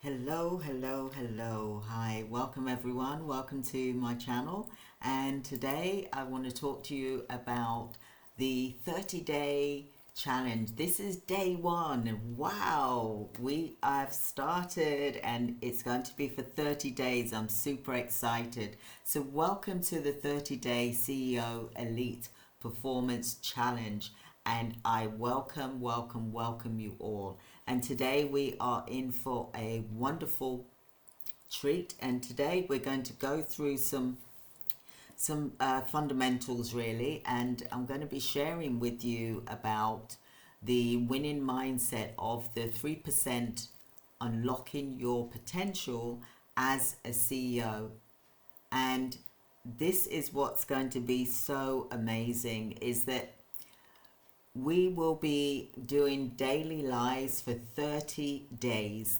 Hello, hello, hello. Hi, welcome everyone. Welcome to my channel. And today I want to talk to you about the 30-day challenge. This is day one. Wow, we have started and it's going to be for 30 days. I'm super excited. So welcome to the 30-day CEO Elite Performance Challenge. And I welcome you all. And today we are in for a wonderful treat. And today we're going to go through some fundamentals really. And I'm going to be sharing with you about the winning mindset of the 3% unlocking your potential as a CEO. And this is what's going to be so amazing, is that we will be doing daily lives for 30 days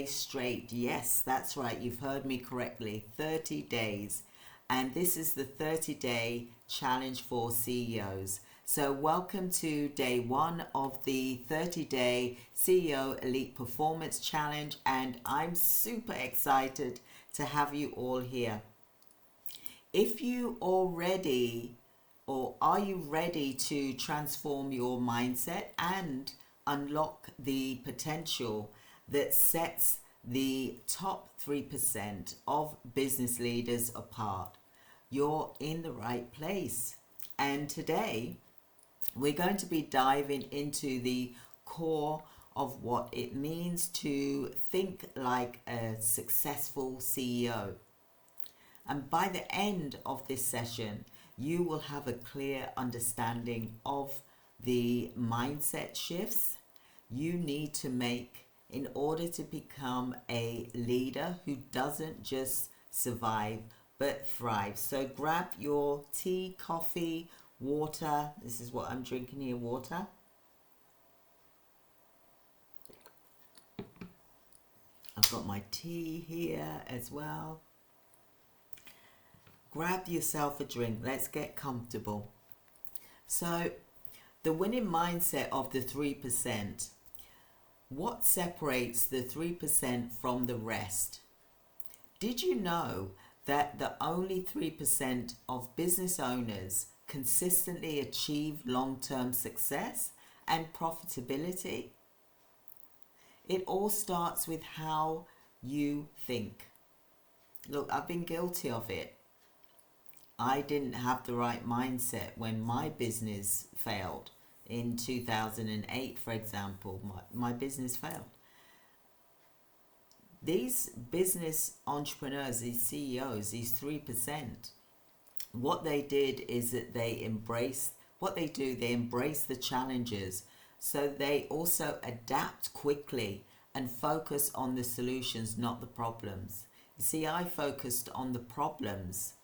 straight. Yes, that's right. You've heard me correctly. 30 days. And this is the 30-day challenge for CEOs. So welcome to day one of the 30-day CEO Elite Performance Challenge. And I'm super excited to have you all here. If you already or are you ready to transform your mindset and unlock the potential that sets the top 3% of business leaders apart? You're in the right place. And today we're going to be diving into the core of what it means to think like a successful CEO. And by the end of this session, you will have a clear understanding of the mindset shifts you need to make in order to become a leader who doesn't just survive but thrive. So grab your tea, coffee, water. This is what I'm drinking here, water. I've got my tea here as well. Grab yourself a drink. Let's get comfortable. So, the winning mindset of the 3%. What separates the 3% from the rest? Did you know that the only 3% of business owners consistently achieve long-term success and profitability? It all starts with how you think. Look, I've been guilty of it. I didn't have the right mindset when my business failed in 2008, for example. My business failed. These business entrepreneurs, these CEOs, these 3%, what they did is that they embrace the challenges. So they also adapt quickly and focus on the solutions, not the problems. You see, I focused on the problems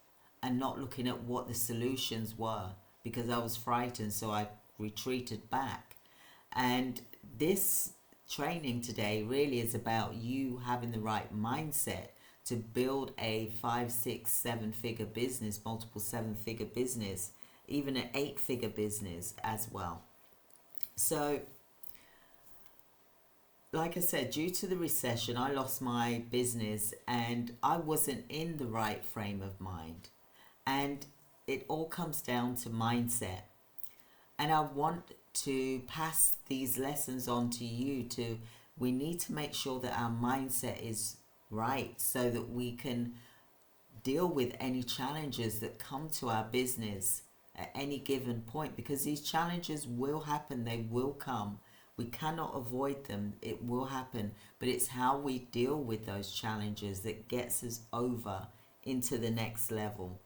and not looking at what the solutions were because I was frightened, so I retreated back. And this training today really is about you having the right mindset to build a 5, 6, 7-figure business, multiple 7-figure business, even an 8-figure business as well. So, like I said, due to the recession, I lost my business and I wasn't in the right frame of mind. And it all comes down to mindset. And I want to pass these lessons on to you. We need to make sure that our mindset is right so that we can deal with any challenges that come to our business at any given point, because these challenges will happen, they will come. We cannot avoid them, it will happen, but it's how we deal with those challenges that gets us over into the next level.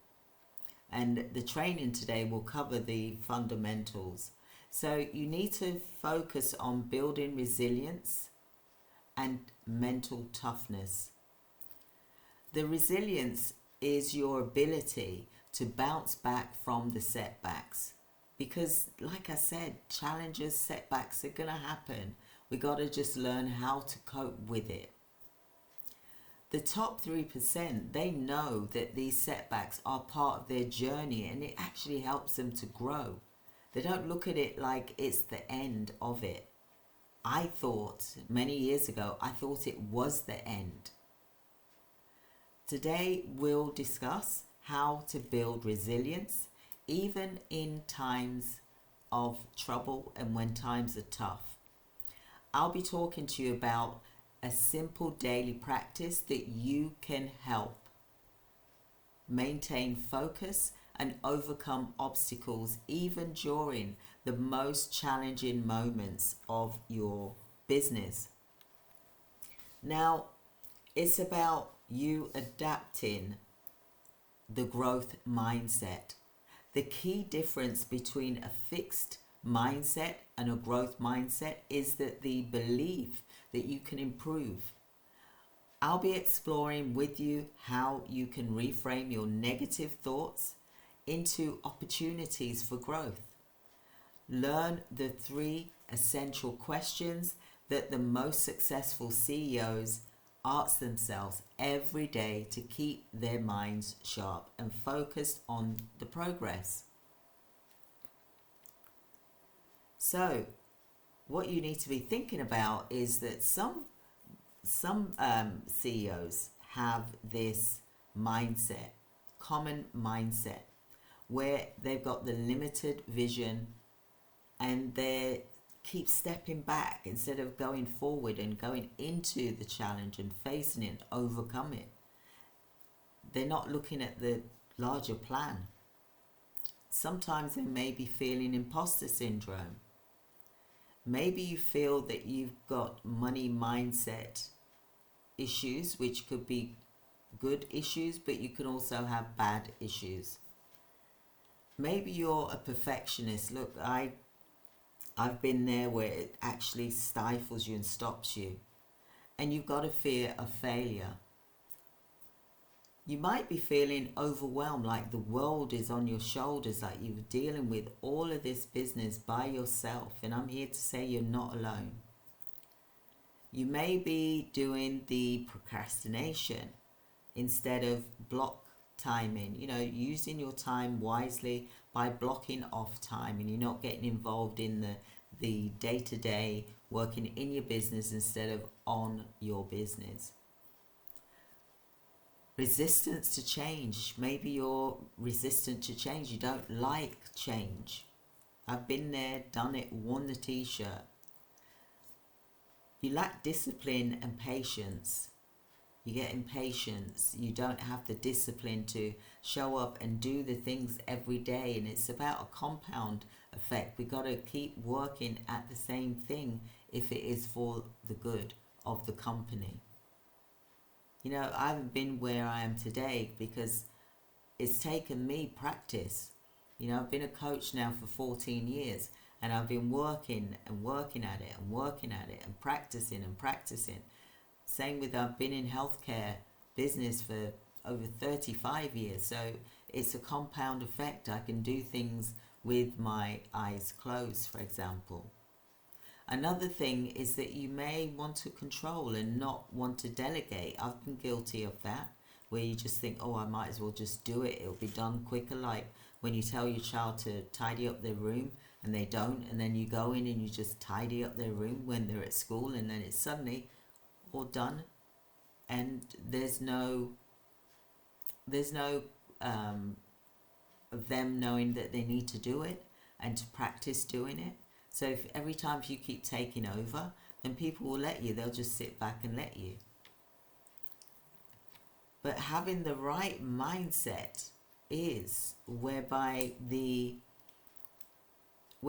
And the training today will cover the fundamentals. So you need to focus on building resilience and mental toughness. The resilience is your ability to bounce back from the setbacks. Because, like I said, challenges, setbacks are going to happen. We got to just learn how to cope with it. The top 3%, they know that these setbacks are part of their journey and it actually helps them to grow. They don't look at it like it's the end of it. I thought many years ago, I thought it was the end. Today we'll discuss how to build resilience even in times of trouble and when times are tough. I'll be talking to you about a simple daily practice that you can help maintain focus and overcome obstacles even during the most challenging moments of your business. Now, it's about you adapting the growth mindset. The key difference between a fixed mindset and a growth mindset is that the belief that you can improve. I'll be exploring with you how you can reframe your negative thoughts into opportunities for growth. Learn the 3 essential questions that the most successful CEOs ask themselves every day to keep their minds sharp and focused on the progress. So, what you need to be thinking about is that some CEOs have this mindset, common mindset, where they've got the limited vision and they keep stepping back instead of going forward and going into the challenge and facing it, overcome it. They're not looking at the larger plan. Sometimes they may be feeling imposter syndrome. Maybe you feel that you've got money mindset issues, which could be good issues, but you can also have bad issues. Maybe you're a perfectionist. Look, I've been there where it actually stifles you and stops you. And you've got a fear of failure. You might be feeling overwhelmed, like the world is on your shoulders, like you're dealing with all of this business by yourself. And I'm here to say you're not alone. You may be doing the procrastination instead of block timing, using your time wisely by blocking off time, and you're not getting involved in the day-to-day working in your business instead of on your business. Resistance to change. Maybe you're resistant to change. You don't like change. I've been there, done it, worn the t-shirt. You lack discipline and patience. You get impatience. You don't have the discipline to show up and do the things every day. And it's about a compound effect. We've got to keep working at the same thing if it is for the good of the company. I haven't been where I am today because it's taken me practice. I've been a coach now for 14 years and I've been working and working at it and working at it and practicing and practicing. Same with I've been in healthcare business for over 35 years. So it's a compound effect. I can do things with my eyes closed, for example. Another thing is that you may want to control and not want to delegate. I've been guilty of that, where you just think, oh, I might as well just do it. It'll be done quicker. Like when you tell your child to tidy up their room and they don't, and then you go in and you just tidy up their room when they're at school, and then it's suddenly all done. And there's no of them knowing that they need to do it and to practice doing it. So if every time you keep taking over, then people will let you. They'll just sit back and let you. But having the right mindset is where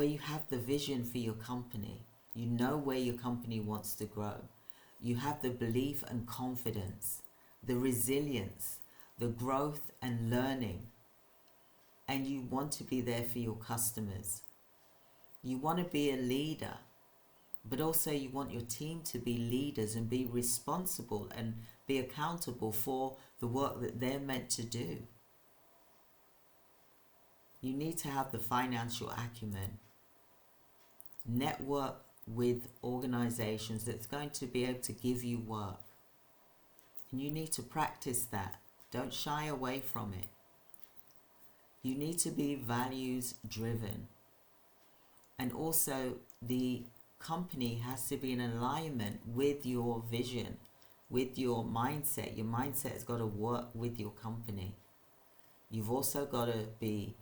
you have the vision for your company. You know where your company wants to grow. You have the belief and confidence, the resilience, the growth and learning. And you want to be there for your customers. You want to be a leader, but also you want your team to be leaders and be responsible and be accountable for the work that they're meant to do. You need to have the financial acumen. Network with organizations that's going to be able to give you work. And you need to practice that. Don't shy away from it. You need to be values driven. And also the company has to be in alignment with your vision, with your mindset. Your mindset has got to work with your company. You've also got to be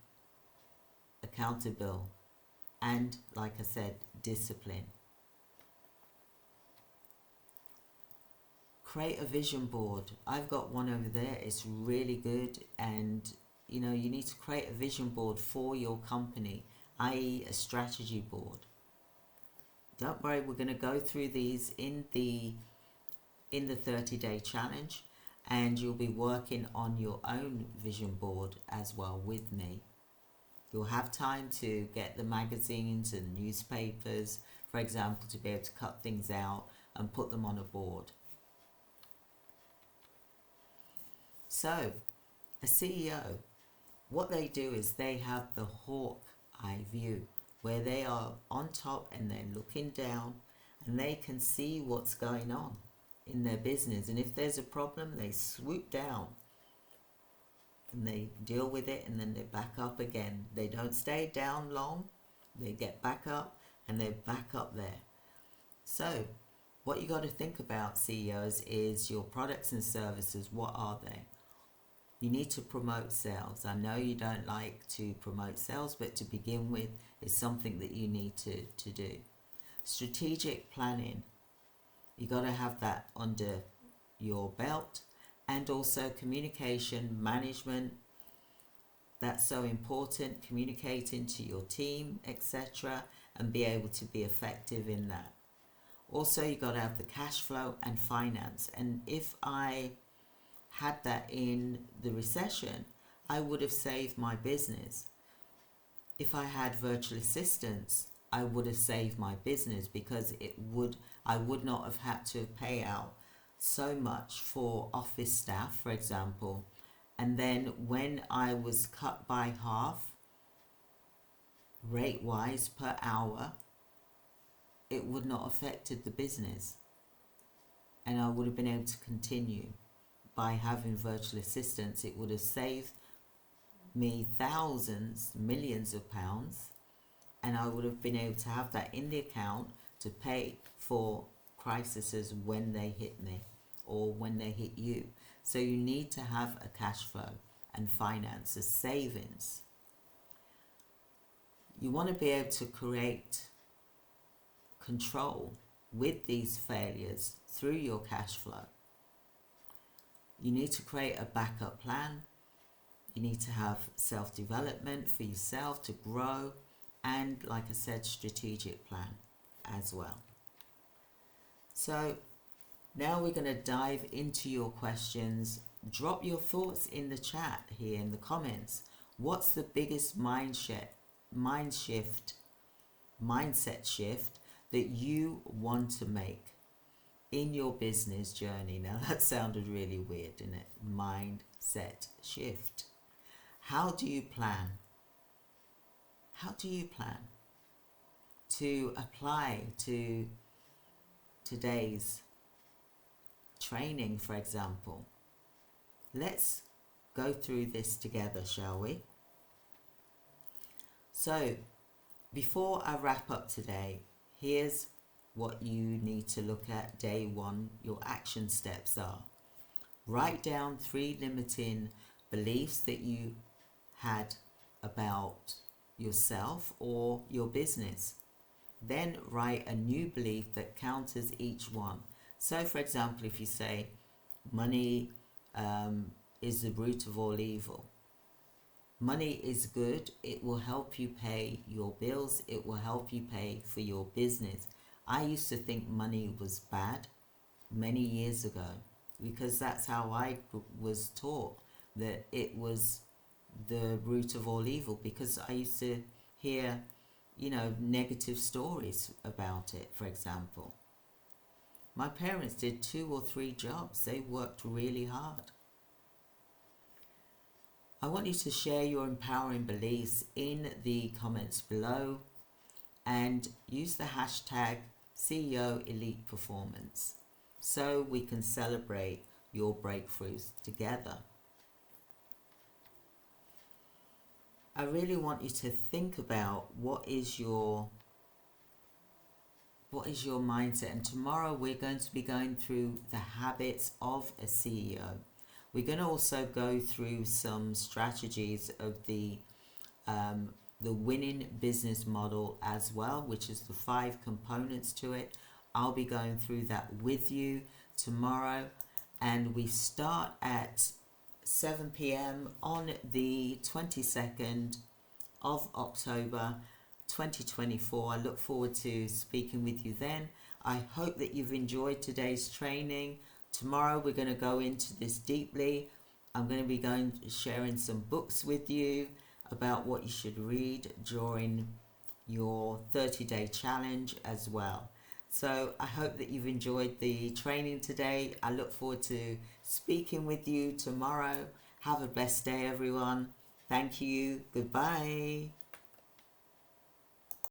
accountable and, like I said, discipline. Create a vision board. I've got one over there. It's really good, and you need to create a vision board for your company, i.e. a strategy board. Don't worry, we're going to go through these in the 30-day challenge, and you'll be working on your own vision board as well with me. You'll have time to get the magazines and newspapers, for example, to be able to cut things out and put them on a board. So, a CEO, what they do is they have the hawk eye view, where they are on top and they're looking down, and they can see what's going on in their business. And if there's a problem, they swoop down and they deal with it, and then they back up again. They don't stay down long. They get back up and they're back up there. So what you got to think about, CEOs, is your products and services. What are they? You need to promote sales. I know you don't like to promote sales, but to begin with, it's something that you need to do. Strategic planning. You got to have that under your belt. And also communication management. That's so important. Communicating to your team, etc., and be able to be effective in that. Also, you got to have the cash flow and finance. And if I had that in the recession, I would have saved my business. If I had virtual assistants, I would have saved my business, because I would not have had to pay out so much for office staff, for example. And then when I was cut by half, rate-wise per hour, it would not have affected the business. And I would have been able to continue. By having virtual assistants, it would have saved me thousands, millions of pounds, and I would have been able to have that in the account to pay for crises when they hit me or when they hit you. So you need to have a cash flow and finance, a savings. You want to be able to create control with these failures through your cash flow. You need to create a backup plan. You need to have self-development for yourself to grow, and, like I said, strategic plan as well. So now we're going to dive into your questions. Drop your thoughts in the chat here in the comments. What's the biggest mindset shift that you want to make in your business journey? Now that sounded really weird, didn't it? Mindset shift. How do you plan? How do you plan to apply to today's training, for example? Let's go through this together, shall we? So, before I wrap up today, here's what you need to look at day one. Your action steps are: write down 3 limiting beliefs that you had about yourself or your business. Then write a new belief that counters each one. So, for example, if you say money is the root of all evil. Money is good. It will help you pay your bills. It will help you pay for your business. I used to think money was bad many years ago, because that's how I was taught, that it was the root of all evil, because I used to hear, negative stories about it, for example. My parents did 2 or 3 jobs. They worked really hard. I want you to share your empowering beliefs in the comments below, and use the hashtag CEO Elite Performance so we can celebrate your breakthroughs together. I really want you to think about what is your What is your mindset? And tomorrow we're going to be going through the habits of a CEO. We're going to also go through some strategies of the winning business model as well, which is the 5 components to it. I'll be going through that with you tomorrow, and we start at 7 p.m. on the 22nd of October 2024. I look forward to speaking with you then. I hope that you've enjoyed today's training. Tomorrow we're going to go into this deeply. I'm going to be sharing some books with you about what you should read during your 30-day challenge as well. So I hope that you've enjoyed the training today. I look forward to speaking with you tomorrow. Have a blessed day, everyone. Thank you. Goodbye.